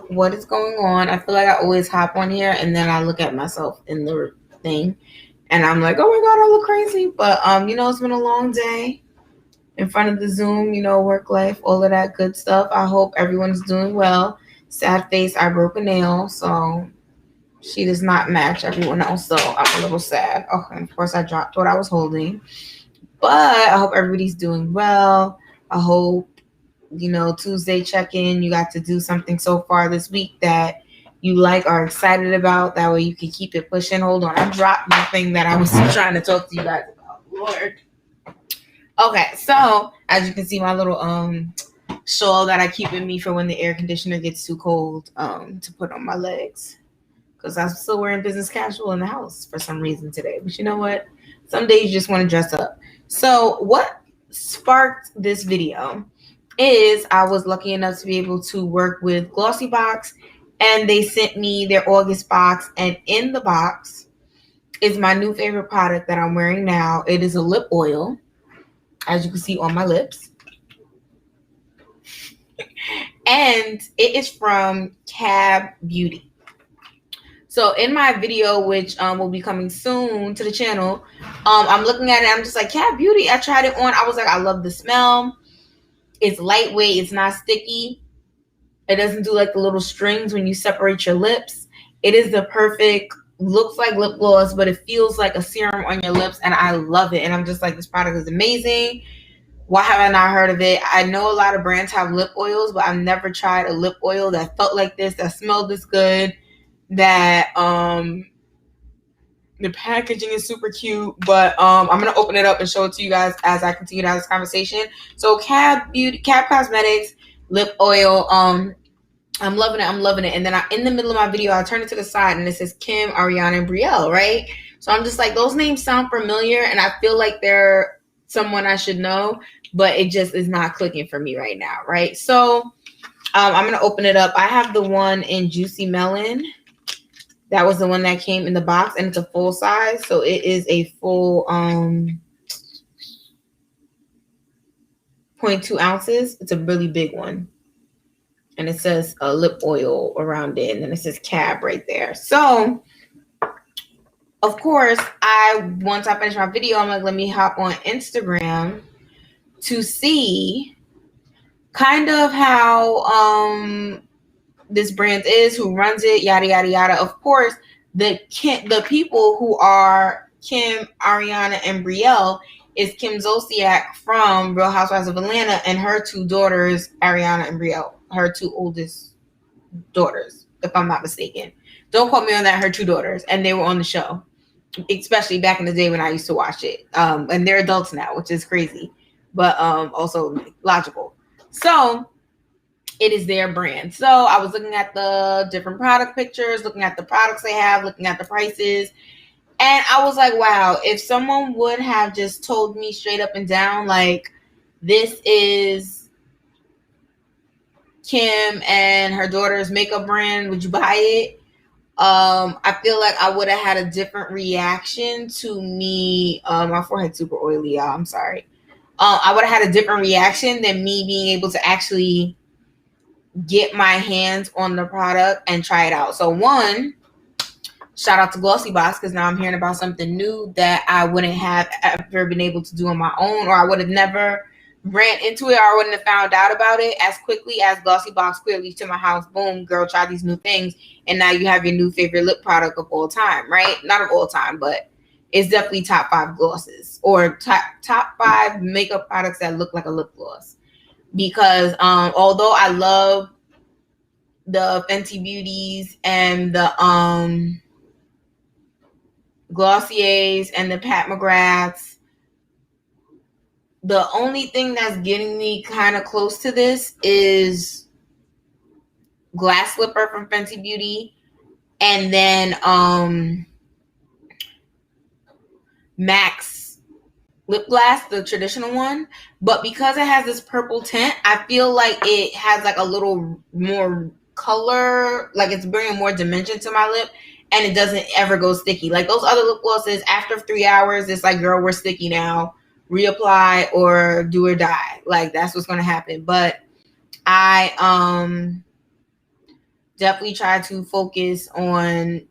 What is going on? I feel like I always hop on here and then I look at myself in the thing and I'm like, oh my god, I look crazy. But it's been a long day in front of the Zoom, work life, all of that good stuff. I hope everyone's doing well. Sad face, I broke a nail, so she does not match everyone else, so I'm a little sad. Oh, and of course I dropped what I was holding. But I hope everybody's doing well. I hope Tuesday check in, you got to do something so far this week that you like are excited about. That way you can keep it pushing. Hold on. I dropped the thing that I was trying to talk to you guys about. Lord. Okay, so as you can see, my little shawl that I keep in me for when the air conditioner gets too cold to put on my legs. Because I'm still wearing business casual in the house for some reason today. But you know what? Some days you just want to dress up. So what sparked this video is I was lucky enough to be able to work with Glossybox, and they sent me their August box, and in the box is my new favorite product that I'm wearing now. It is a lip oil, as you can see on my lips, and it is from Cab Beauty. So in my video, which will be coming soon to the channel, I'm looking at it, I'm just like, Cab Beauty. I tried it on. I was like, I love the smell. It's lightweight. It's not sticky. It doesn't do like the little strings when you separate your lips. It is the perfect, looks like lip gloss, but it feels like a serum on your lips, and I love it. And I'm just like, this product is amazing. Why have I not heard of it? I know a lot of brands have lip oils, but I've never tried a lip oil that felt like this, that smelled this good, that the packaging is super cute. But I'm gonna open it up and show it to you guys as I continue to have this conversation. So Cab Cosmetics lip oil. I'm loving it. I'm loving it. And then in the middle of my video, I turn it to the side and it says Kim, Ariana, and Brielle, right? So I'm just like, those names sound familiar, and I feel like they're someone I should know, but it just is not clicking for me right now, right? So I'm gonna open it up. I have the one in Juicy Melon. That was the one that came in the box, and it's a full size, so it is a full 0.2 ounces. It's a really big one. And it says lip oil around it, and then it says Cab right there. So, of course, once I finish my video, I'm like, let me hop on Instagram to see kind of how this brand is, who runs it, yada yada yada. Of course, the people who are Kim, Ariana, and Brielle is Kim Zolciak from Real Housewives of Atlanta, and her two daughters, Ariana and Brielle, her two oldest daughters, if I'm not mistaken. Don't quote me on that. Her two daughters, and they were on the show, especially back in the day when I used to watch it. And they're adults now, which is crazy, but also logical. So it is their brand. So I was looking at the different product pictures, looking at the products they have, looking at the prices, and I was like, wow, if someone would have just told me straight up and down, like, this is Kim and her daughter's makeup brand, would you buy it? I feel like I would have had a different reaction to me. My forehead's super oily, y'all. I'm sorry. I would have had a different reaction than me being able to actually get my hands on the product and try it out. So one, shout out to Glossybox, because now I'm hearing about something new that I wouldn't have ever been able to do on my own, or I would have never ran into it, or I wouldn't have found out about it as quickly as Glossybox quickly to my house. Boom, girl, try these new things, and now you have your new favorite lip product of all time, right? Not of all time, but it's definitely top 5 glosses, or top 5 makeup products that look like a lip gloss. Because although I love the Fenty Beauties and the Glossiers and the Pat McGraths, the only thing that's getting me kind of close to this is Glass Slipper from Fenty Beauty, and then Max Lip Glass, the traditional one. But because it has this purple tint, I feel like it has like a little more color, like it's bringing more dimension to my lip, and it doesn't ever go sticky. Like those other lip glosses, after 3 hours, it's like, girl, we're sticky now. Reapply or do or die. Like, that's what's going to happen. But I definitely try to focus on,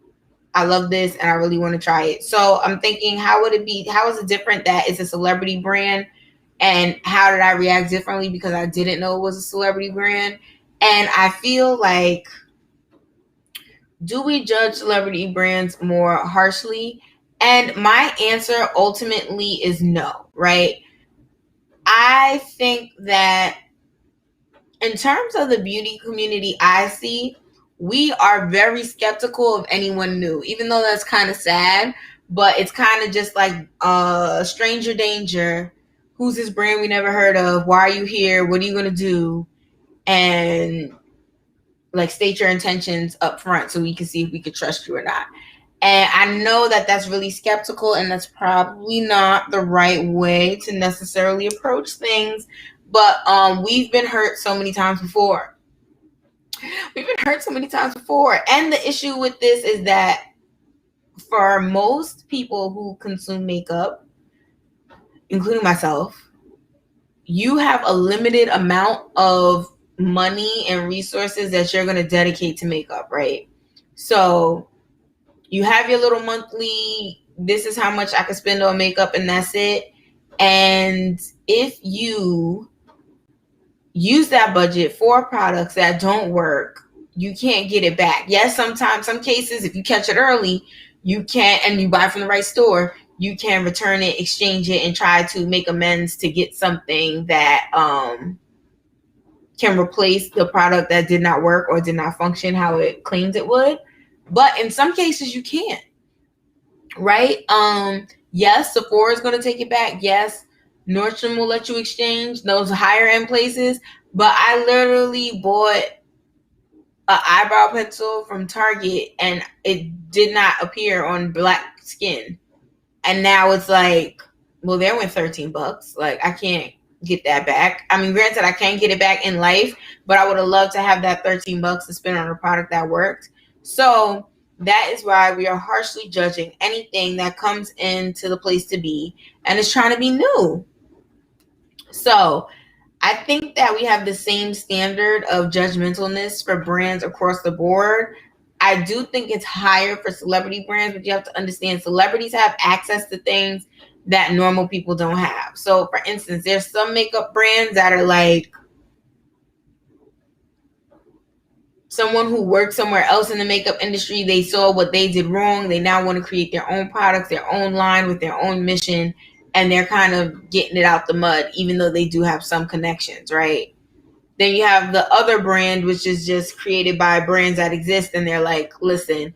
I love this and I really want to try it. So I'm thinking, how would it be? How is it different that it's a celebrity brand? And how did I react differently because I didn't know it was a celebrity brand? And I feel like, do we judge celebrity brands more harshly? And my answer ultimately is no, right? I think that in terms of the beauty community I see, we are very skeptical of anyone new, even though that's kind of sad, but it's kind of just like stranger danger. Who's this brand we never heard of? Why are you here? What are you going to do? And like state your intentions up front so we can see if we could trust you or not. And I know that that's really skeptical and that's probably not the right way to necessarily approach things. But we've been hurt so many times before. We've been hurt so many times before. And the issue with this is that for most people who consume makeup, including myself, you have a limited amount of money and resources that you're going to dedicate to makeup, right? So you have your little monthly, this is how much I could spend on makeup and that's it. And if you use that budget for products that don't work, you can't get it back. Yes, sometimes, some cases, if you catch it early, you can, and you buy from the right store, you can return it, exchange it, and try to make amends to get something that can replace the product that did not work or did not function how it claimed it would. But in some cases, you can't. Right? Yes, Sephora is going to take it back. Yes, Nordstrom will let you exchange those higher end places. But I literally bought an eyebrow pencil from Target and it did not appear on black skin. And now it's like, well, there went $13. Like, I can't get that back. I mean, granted, I can get it back in life, but I would have loved to have that $13 to spend on a product that worked. So that is why we are harshly judging anything that comes into the place to be and is trying to be new. So I think that we have the same standard of judgmentalness for brands across the board. I do think it's higher for celebrity brands, but you have to understand celebrities have access to things that normal people don't have. So, for instance, there's some makeup brands that are like someone who worked somewhere else in the makeup industry. They saw what they did wrong. They now want to create their own products, their own line with their own mission, and they're kind of getting it out the mud, even though they do have some connections, right? Then you have the other brand, which is just created by brands that exist. And they're like, listen,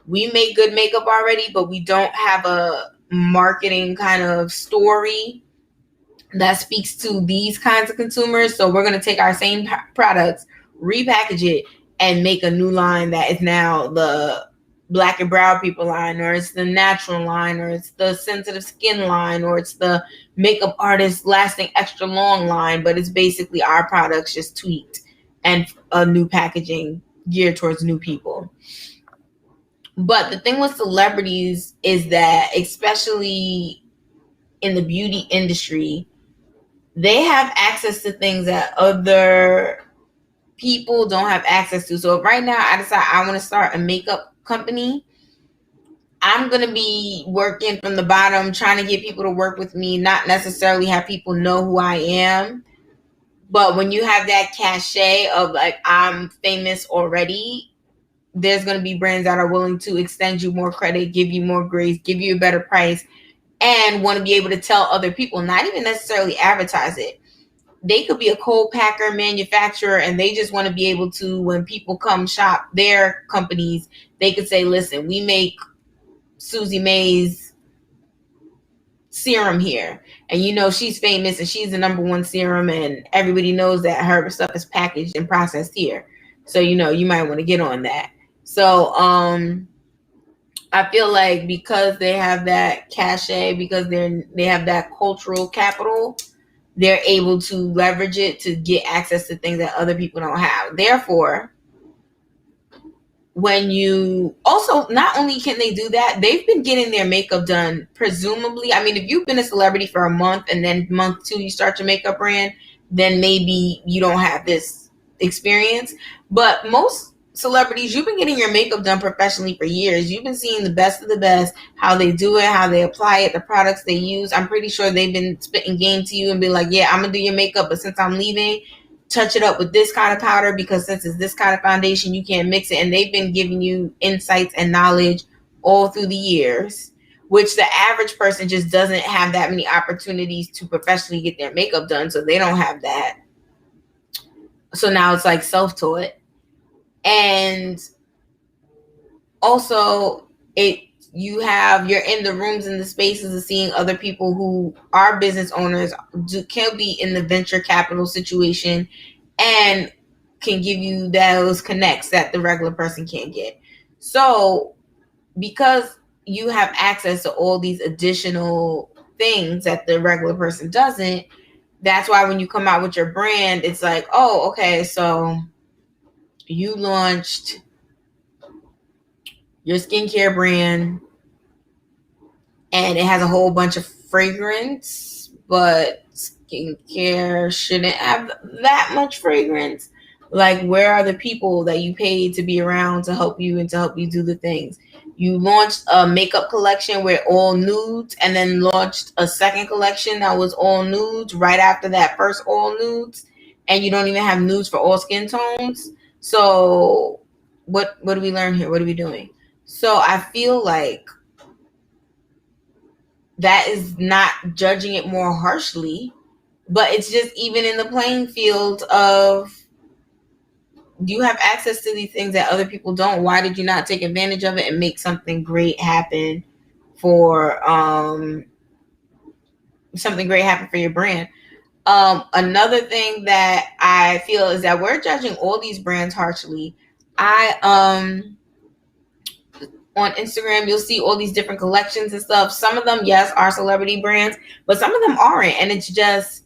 we make good makeup already, but we don't have a marketing kind of story that speaks to these kinds of consumers. So we're going to take our same products, repackage it, and make a new line that is now the black and brown people line, or it's the natural line, or it's the sensitive skin line, or it's the makeup artist lasting extra long line. But it's basically our products just tweaked and a new packaging geared towards new people. But the thing with celebrities is that, especially in the beauty industry, they have access to things that other people don't have access to. So if right now I decide I want to start a makeup company, I'm going to be working from the bottom, trying to get people to work with me, not necessarily have people know who I am. But when you have that cachet of like, I'm famous already, there's going to be brands that are willing to extend you more credit, give you more grace, give you a better price, and want to be able to tell other people, not even necessarily advertise it. They could be a co-packer, manufacturer, and they just want to be able to, when people come shop their companies, they could say, listen, we make Susie May's serum here. And you know she's famous and she's the number one serum and everybody knows that her stuff is packaged and processed here. So, you know, you might want to get on that. So, I feel like because they have that cachet, because they have that cultural capital, they're able to leverage it to get access to things that other people don't have. Therefore, when you also, not only can they do that, they've been getting their makeup done, presumably. I mean, if you've been a celebrity for a month and then month 2 you start your makeup brand, then maybe you don't have this experience. But most celebrities, you've been getting your makeup done professionally for years. You've been seeing the best of the best, how they do it, how they apply it, the products they use. I'm pretty sure they've been spitting game to you and be like, yeah, I'm gonna do your makeup, but since I'm leaving, touch it up with this kind of powder, because since it's this kind of foundation, you can't mix it. And they've been giving you insights and knowledge all through the years, which the average person just doesn't have that many opportunities to professionally get their makeup done, so they don't have that. So now it's like self-taught. And also, you're in the rooms and the spaces of seeing other people who are business owners, can be in the venture capital situation, and can give you those connects that the regular person can't get. So because you have access to all these additional things that the regular person doesn't, that's why when you come out with your brand, it's like, oh, okay, so you launched your skincare brand and it has a whole bunch of fragrance, but skincare shouldn't have that much fragrance. Like, where are the people that you paid to be around to help you and to help you do the things? You launched a makeup collection with all nudes, and then launched a second collection that was all nudes right after that first all nudes, and you don't even have nudes for all skin tones. So what do we learn here? What are we doing? So I feel like that is not judging it more harshly, but it's just even in the playing field of, you have access to these things that other people don't. Why did you not take advantage of it and make something great happen for your brand? Another thing that I feel is that we're judging all these brands harshly. On Instagram, you'll see all these different collections and stuff. Some of them, yes, are celebrity brands, but some of them aren't. And it's just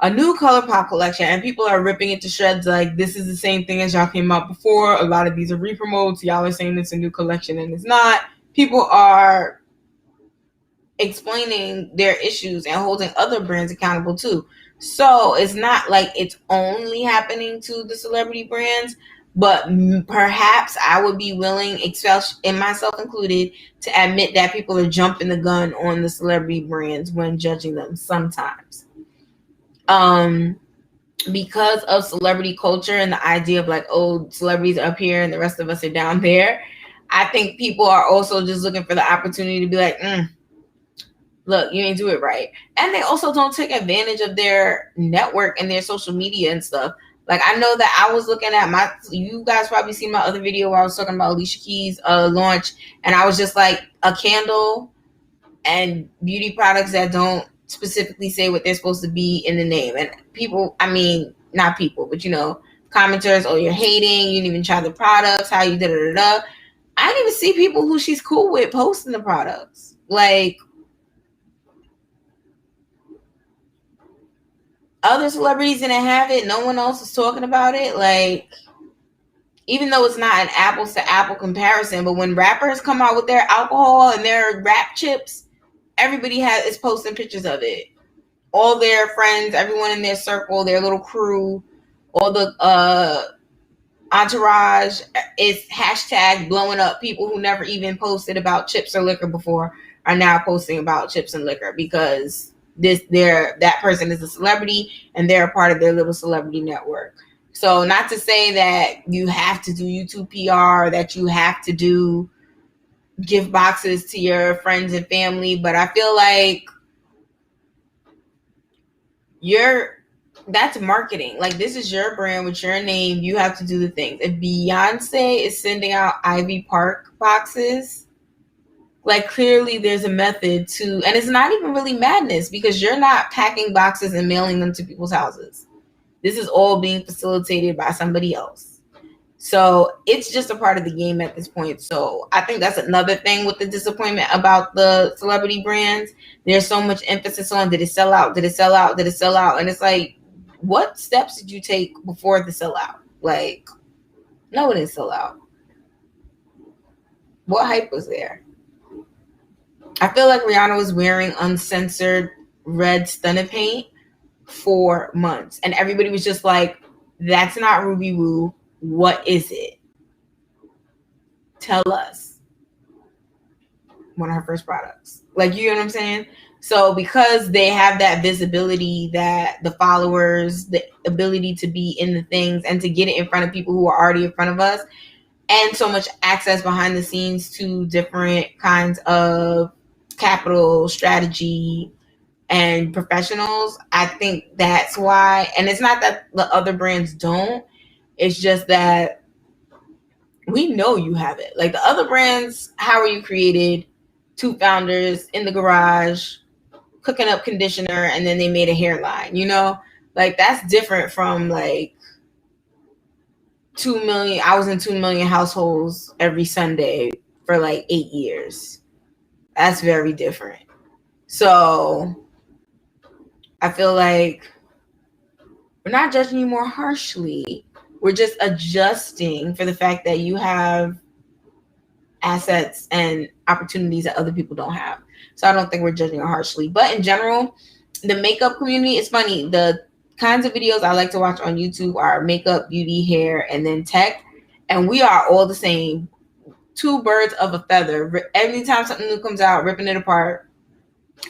a new ColourPop collection, and people are ripping it to shreds like, this is the same thing as y'all came out before. A lot of these are re-promotes. Y'all are saying it's a new collection, and it's not. People are explaining their issues and holding other brands accountable too. So it's not like it's only happening to the celebrity brands, but perhaps I would be willing, and myself included, to admit that people are jumping the gun on the celebrity brands when judging them sometimes. Because of celebrity culture and the idea of like, oh, celebrities are up here and the rest of us are down there, I think people are also just looking for the opportunity to be like, look, you ain't do it right. And they also don't take advantage of their network and their social media and stuff. Like, I know that I was looking at you guys probably seen my other video where I was talking about Alicia Keys' launch, and I was just like, a candle and beauty products that don't specifically say what they're supposed to be in the name. And people, I mean, not people, but commenters, oh, you're hating, you didn't even try the products, how you da-da-da-da. I didn't even see people who she's cool with posting the products. Like, other celebrities didn't have it. No one else was talking about it. Like, even though it's not an apples to apple comparison, but when rappers come out with their alcohol and their rap chips, everybody is posting pictures of it. All their friends, everyone in their circle, their little crew, all the entourage is hashtag blowing up. People who never even posted about chips or liquor before are now posting about chips and liquor because that person is a celebrity and they're a part of their little celebrity network. So not to say that you have to do YouTube PR, that you have to do gift boxes to your friends and family, but I feel like that's marketing. Like, this is your brand with your name. You have to do the things. If Beyonce is sending out Ivy Park boxes, like, clearly there's a method to, and it's not even really madness because you're not packing boxes and mailing them to people's houses. This is all being facilitated by somebody else. So it's just a part of the game at this point. So I think that's another thing with the disappointment about the celebrity brands. There's so much emphasis on, did it sell out? Did it sell out? Did it sell out? And it's like, what steps did you take before the sellout? Like, no, it didn't sell out. What hype was there? I feel like Rihanna was wearing uncensored red stunner paint for months. And everybody was just like, that's not Ruby Woo. What is it? tell us one of her first products. Like, you know what I'm saying? So because they have that visibility, that the followers, the ability to be in the things and to get it in front of people who are already in front of us, and so much access behind the scenes to different kinds of capital strategy and professionals, I think that's why. And it's not that the other brands don't, it's just that we know you have it. Like the other brands, how are you created? Two founders in the garage cooking up conditioner, and then they made a hairline, you know? Like that's different from like 2 million. I was in 2 million households every Sunday for like 8 years. That's very different. So I feel like we're not judging you more harshly. We're just adjusting for the fact that you have assets and opportunities that other people don't have. So I don't think we're judging it harshly. But in general, the makeup community, it's funny. The kinds of videos I like to watch on YouTube are makeup, beauty, hair, and then tech. And we are all the same. Two birds of a feather. Every time something new comes out, ripping it apart.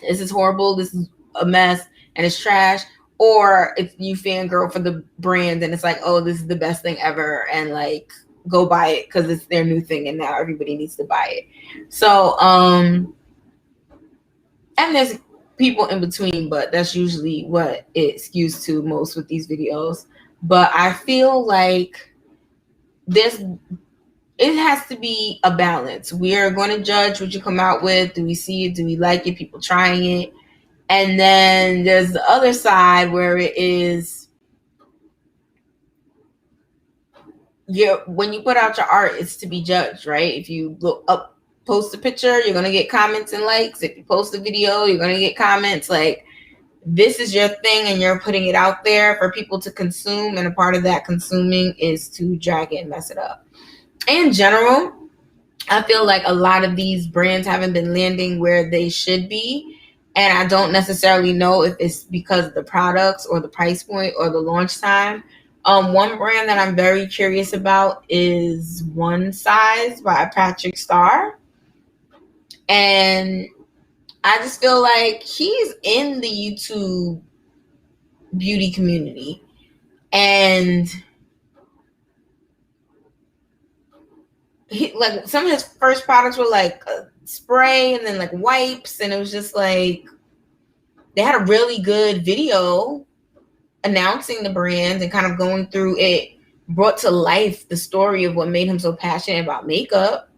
This is horrible. This is a mess and it's trash. Or if you fangirl for the brand and it's like, oh, this is the best thing ever. And like, go buy it because it's their new thing and now everybody needs to buy it. So, and there's people in between, but that's usually what it skews to most with these videos. But I feel like it has to be a balance. We are going to judge what you come out with. Do we see it? Do we like it? People trying it. And then there's the other side where it is, when you put out your art, it's to be judged, right? If you post a picture, you're going to get comments and likes. If you post a video, you're going to get comments. Like, this is your thing and you're putting it out there for people to consume. And a part of that consuming is to drag it and mess it up. In general, I feel like a lot of these brands haven't been landing where they should be. And I don't necessarily know if it's because of the products or the price point or the launch time. One brand that I'm very curious about is One Size by Patrick Starr. And I just feel like he's in the YouTube beauty community. And like some of his first products were like a spray and then like wipes, and it was just like they had a really good video announcing the brand and kind of going through it, brought to life the story of what made him so passionate about makeup.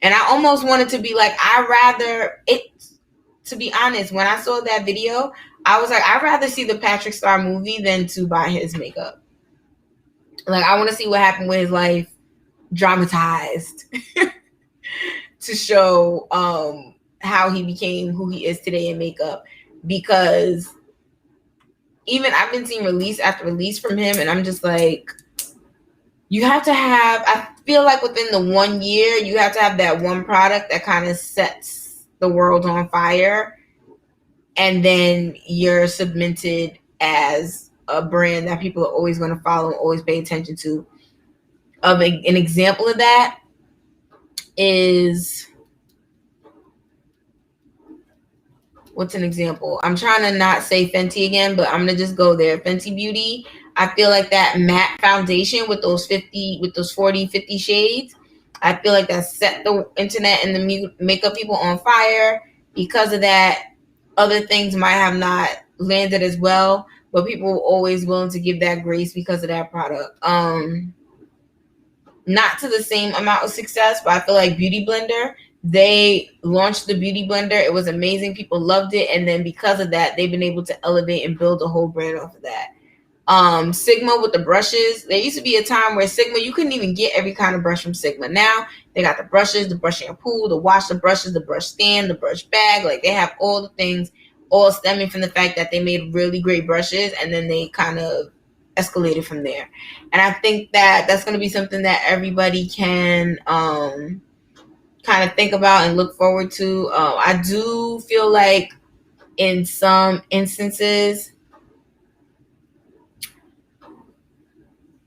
And I almost wanted to be like, to be honest, when I saw that video, I was like, I'd rather see the Patrick Starr movie than to buy his makeup. Like, I want to see what happened with his life dramatized to show how he became who he is today in makeup. Because even I've been seeing release after release from him, and I'm just like, you have to have, I feel like within the 1 year, you have to have that one product that kind of sets the world on fire. And then you're cemented as a brand that people are always going to follow and always pay attention to. An example of that is, what's an example? I'm trying to not say Fenty again, but I'm going to just go there. Fenty Beauty. I feel like that matte foundation with those 40, 50 shades, I feel like that set the internet and the makeup people on fire. Because of that, other things might have not landed as well, but people were always willing to give that grace because of that product. Not to the same amount of success, but I feel like Beauty Blender, they launched the Beauty Blender. It was amazing. People loved it. And then because of that, they've been able to elevate and build a whole brand off of that. Sigma with the brushes. There used to be a time where Sigma, you couldn't even get every kind of brush from Sigma. Now they got the brushes, the brush shampoo, the wash the brushes, the brush stand, the brush bag. Like, they have all the things, all stemming from the fact that they made really great brushes, and then they kind of escalated from there. And I think that that's going to be something that everybody can kind of think about and look forward to. I do feel like in some instances,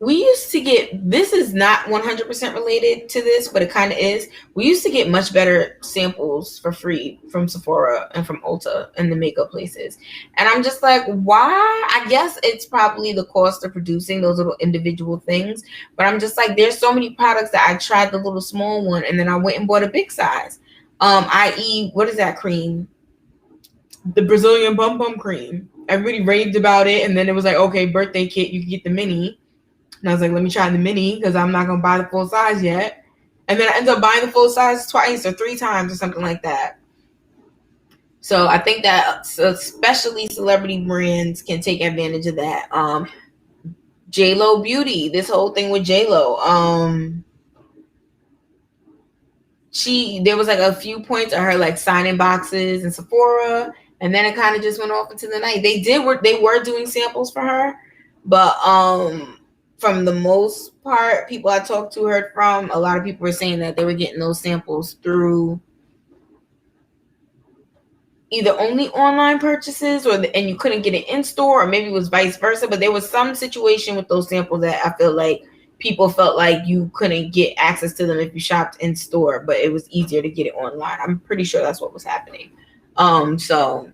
we used to get, this is not 100% related to this, but it kind of is. We used to get much better samples for free from Sephora and from Ulta and the makeup places. And I'm just like, why? I guess it's probably the cost of producing those little individual things. But I'm just like, there's so many products that I tried the little small one and then I went and bought a big size. I.e., what is that cream? The Brazilian Bum Bum cream. Everybody raved about it, and then it was like, okay, birthday kit, you can get the mini. And I was like, let me try the mini because I'm not gonna buy the full size yet. And then I ended up buying the full size twice or 3 times or something like that. So I think that especially celebrity brands can take advantage of that. J-Lo Beauty, this whole thing with J-Lo. There was like a few points of her like signing boxes in Sephora, and then it kind of just went off into the night. They were doing samples for her, but from the most part, people I talked to heard from, a lot of people were saying that they were getting those samples through either only online purchases and you couldn't get it in store, or maybe it was vice versa. But there was some situation with those samples that I feel like people felt like you couldn't get access to them if you shopped in store, but it was easier to get it online. I'm pretty sure that's what was happening. So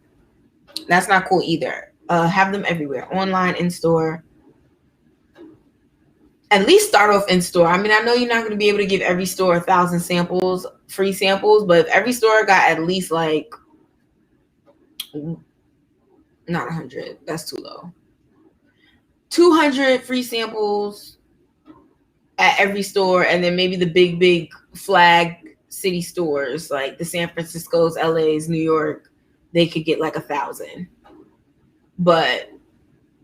that's not cool either. Have them everywhere, online, in store. At least start off in store. I mean, I know you're not going to be able to give every store 1,000 samples, free samples, but if every store got at least like, not 100, that's too low, 200 free samples at every store, and then maybe the big flag city stores like the San Francisco's, LA's, New York, they could get like 1,000. But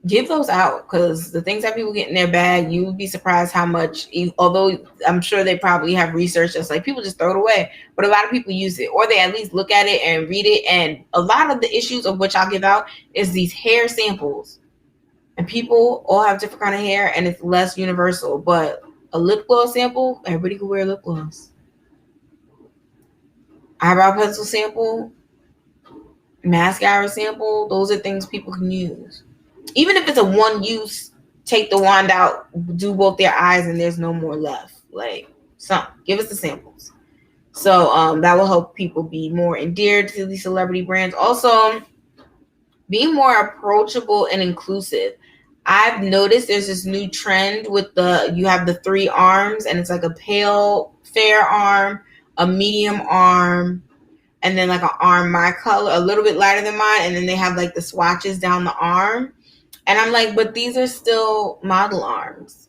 give those out, because the things that people get in their bag, you would be surprised how much, although I'm sure they probably have research that's like people just throw it away, but a lot of people use it, or they at least look at it and read it. And a lot of the issues of which I'll give out is these hair samples, and people all have different kind of hair and it's less universal. But a lip gloss sample, everybody can wear lip gloss. Eyebrow pencil sample, mascara sample, those are things people can use. Even if it's a one use, take the wand out, do both their eyes, and there's no more left. Like, give us the samples. So that will help people be more endeared to these celebrity brands. Also, being more approachable and inclusive. I've noticed there's this new trend with you have the 3 arms, and it's like a pale, fair arm, a medium arm, and then like an arm my color, a little bit lighter than mine, and then they have like the swatches down the arm. And I'm like, but these are still model arms.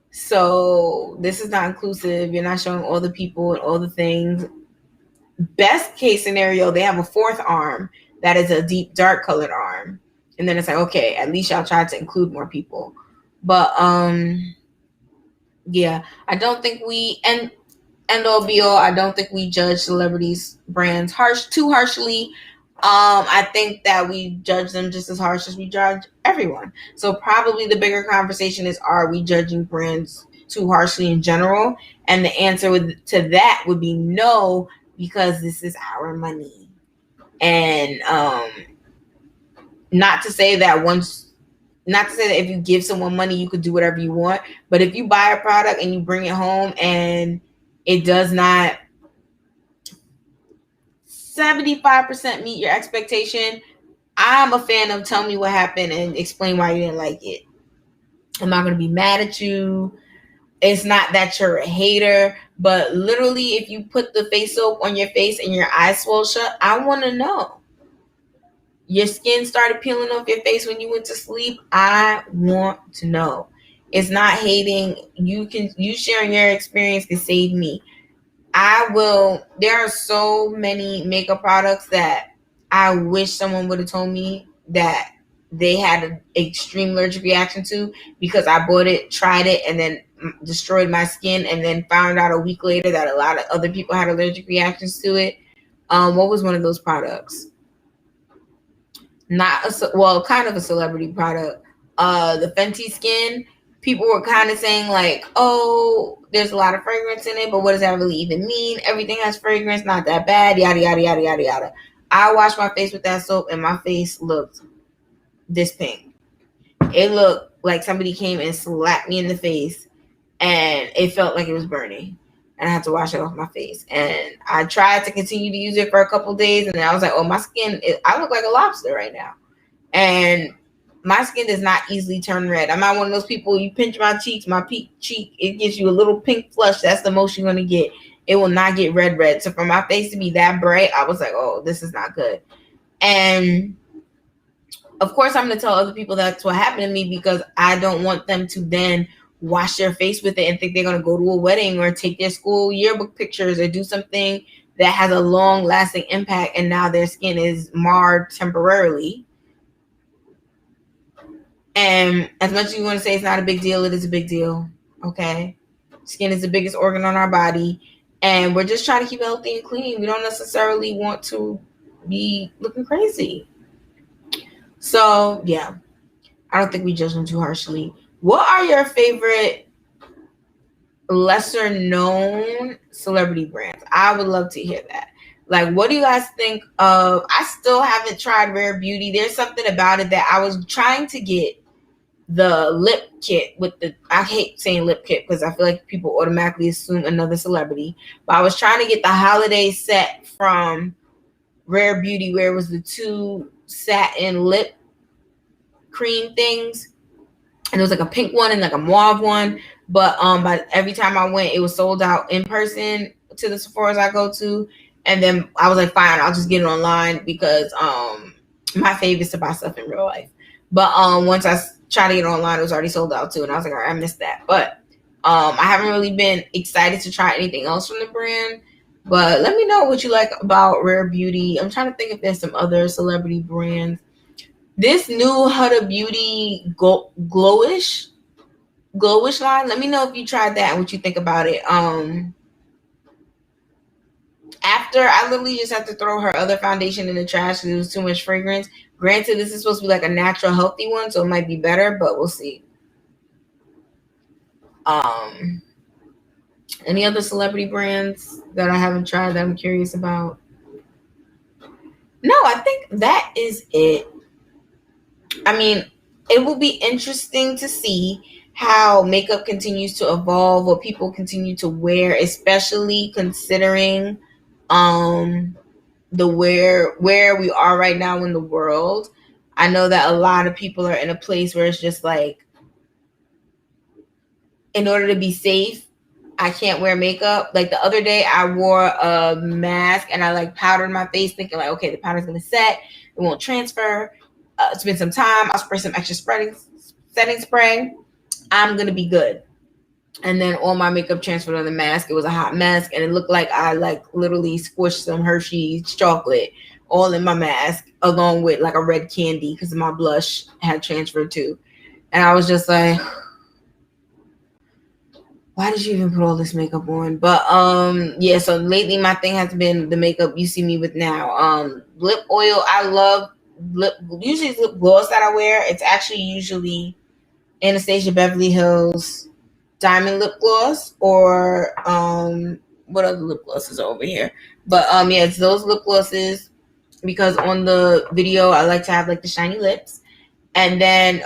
So this is not inclusive. You're not showing all the people and all the things. Best case scenario, they have a 4th arm that is a deep dark colored arm. And then it's like, okay, at least y'all tried to include more people. But yeah, I don't think we end all be all, I don't think we judge celebrities brands too harshly. I think that we judge them just as harsh as we judge everyone. So probably the bigger conversation is, are we judging brands too harshly in general? And the answer to that would be no, because this is our money. And not to say that if you give someone money, you could do whatever you want. But if you buy a product and you bring it home and it does not 75% meet your expectation, I'm a fan of tell me what happened and explain why you didn't like it. I'm not going to be mad at you. It's not that you're a hater, but literally if you put the face soap on your face and your eyes swell shut, I want to know. Your skin started peeling off your face when you went to sleep, I want to know. It's not hating. You sharing your experience can save me. There are so many makeup products that I wish someone would have told me that they had an extreme allergic reaction to, because I bought it, tried it, and then destroyed my skin, and then found out a week later that a lot of other people had allergic reactions to it. What was one of those products? Kind of a celebrity product. The Fenty Skin. People were kind of saying like, oh, there's a lot of fragrance in it, but what does that really even mean? Everything has fragrance, not that bad, yada, yada, yada, yada, yada. I washed my face with that soap and my face looked this pink. it looked like somebody came and slapped me in the face, and it felt like it was burning. And I had to wash it off my face. And I tried to continue to use it for a couple days, and then I was like, oh, my skin, I look like a lobster right now. And my skin does not easily turn red. I'm not one of those people, you pinch my cheeks, my cheek, it gives you a little pink flush. That's the most you're going to get. It will not get red. So for my face to be that bright, I was like, oh, this is not good. And of course, I'm going to tell other people that's what happened to me, because I don't want them to then wash their face with it and think they're going to go to a wedding or take their school yearbook pictures or do something that has a long lasting impact, and now their skin is marred temporarily. And as much as you want to say it's not a big deal, it is a big deal. Okay. Skin is the biggest organ on our body, and we're just trying to keep it healthy and clean. We don't necessarily want to be looking crazy. So yeah, I don't think we judge them too harshly. What are your favorite lesser known celebrity brands? I would love to hear that. Like, what do you guys think of? I still haven't tried Rare Beauty. There's something about it that I was trying to get the lip kit with the, I hate saying lip kit because I feel like people automatically assume another celebrity, but I was trying to get the holiday set from Rare Beauty, where it was the 2 satin lip cream things, and it was like a pink one and like a mauve one, but every time I went, it was sold out in person to the Sephora's I go to. And then I was like, fine, I'll just get it online, because my favorite is to buy stuff in real life. But once I tried to get it online, it was already sold out too, and I was like, all right, I missed that. But I haven't really been excited to try anything else from the brand. But let me know what you like about Rare Beauty. I'm trying to think if there's some other celebrity brands. This new Huda Beauty glowish line, let me know if you tried that and what you think about it. After, I literally just had to throw her other foundation in the trash because it was too much fragrance. Granted, this is supposed to be like a natural, healthy one, so it might be better, but we'll see. Any other celebrity brands that I haven't tried that I'm curious about? No, I think that is it. I mean, it will be interesting to see how makeup continues to evolve, what people continue to wear, especially considering the where we are right now in the world. I know that a lot of people are in a place where it's just like, in order to be safe, I can't wear makeup. Like the other day, I wore a mask and I like powdered my face, thinking like, okay, the powder's gonna set, it won't transfer. Spend some time, I'll spray some extra setting spray, I'm gonna be good. And then all my makeup transferred on the mask. It was a hot mask, and it looked like I like literally squished some Hershey's chocolate all in my mask, along with like a red candy, because my blush had transferred too. And I was just like, why did you even put all this makeup on? But yeah, so lately my thing has been the makeup you see me with now. Lip oil, I love usually it's lip gloss that I wear. It's actually usually Anastasia Beverly Hills Diamond Lip Gloss, or what other lip glosses are over here? But yeah, it's those lip glosses, because on the video I like to have like the shiny lips, and then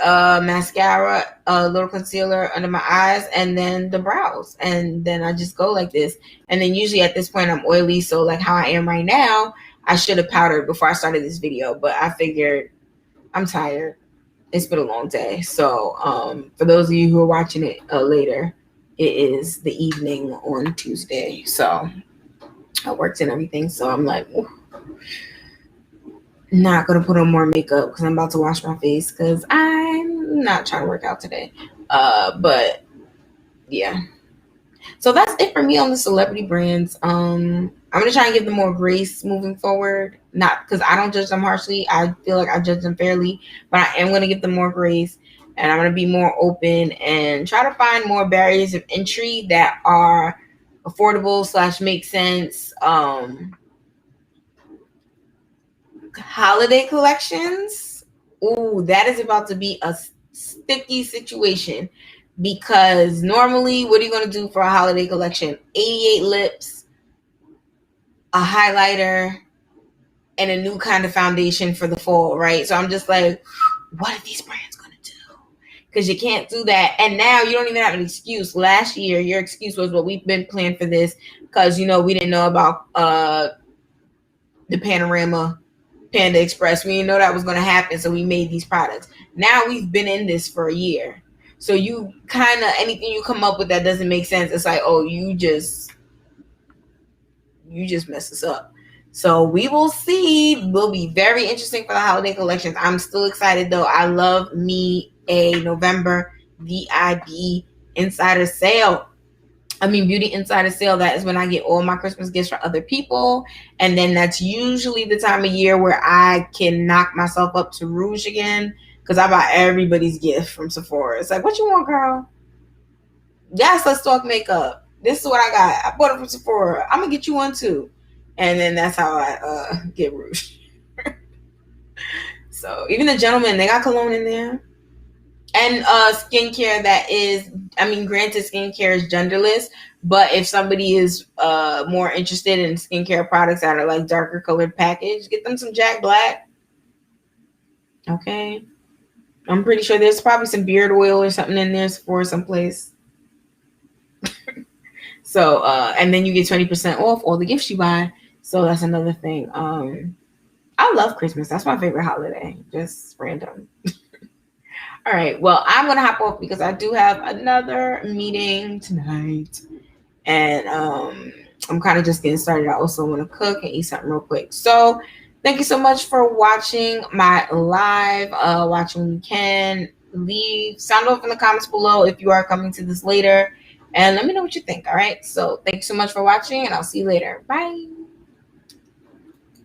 mascara, a little concealer under my eyes, and then the brows, and then I just go like this. And then usually at this point I'm oily, so like how I am right now, I should have powdered before I started this video, but I figured I'm tired. It's been a long day. So for those of you who are watching it later, it is the evening on Tuesday. So I worked and everything. So I'm like, not going to put on more makeup because I'm about to wash my face, because I'm not trying to work out today. But yeah. So that's it for me on the celebrity brands. I'm gonna try and give them more grace moving forward. Not because I don't judge them harshly. I feel like I judge them fairly, but I am gonna give them more grace, and I'm gonna be more open and try to find more barriers of entry that are affordable / make sense. Holiday collections. Ooh, that is about to be a sticky situation, because normally, what are you going to do for a holiday collection? 88 lips, a highlighter, and a new kind of foundation for the fall, right? So I'm just like, what are these brands going to do? because you can't do that. And now you don't even have an excuse. Last year, your excuse was, well, we've been planning for this because, we didn't know about the Panorama Panda Express. We didn't know that was going to happen, so we made these products. Now we've been in this for a year. So you kind of, anything you come up with that doesn't make sense, it's like, oh, you just mess us up. So we will see. Will be very interesting for the holiday collections. I'm still excited though. I love me a November VIB insider sale. Beauty insider sale. That is when I get all my Christmas gifts for other people. And then that's usually the time of year where I can knock myself up to rouge again. Because I buy everybody's gift from Sephora. It's like, what you want, girl? Yes, let's talk makeup. This is what I got. I bought it from Sephora. I'm going to get you one too. And then that's how I get rouge. So even the gentlemen, they got cologne in there. And skincare that is, granted, skincare is genderless, but if somebody is more interested in skincare products that are like darker colored package, get them some Jack Black. Okay. I'm pretty sure there's probably some beard oil or something in there for someplace. So, and then you get 20% off all the gifts you buy. So that's another thing. I love Christmas. That's my favorite holiday. Just random. All right. Well, I'm going to hop off because I do have another meeting tonight. And I'm kind of just getting started. I also want to cook and eat something real quick. So thank you so much for watching my live. Watching you can leave. Sound off in the comments below if you are coming to this later. And let me know what you think. All right. So thanks so much for watching, and I'll see you later. Bye.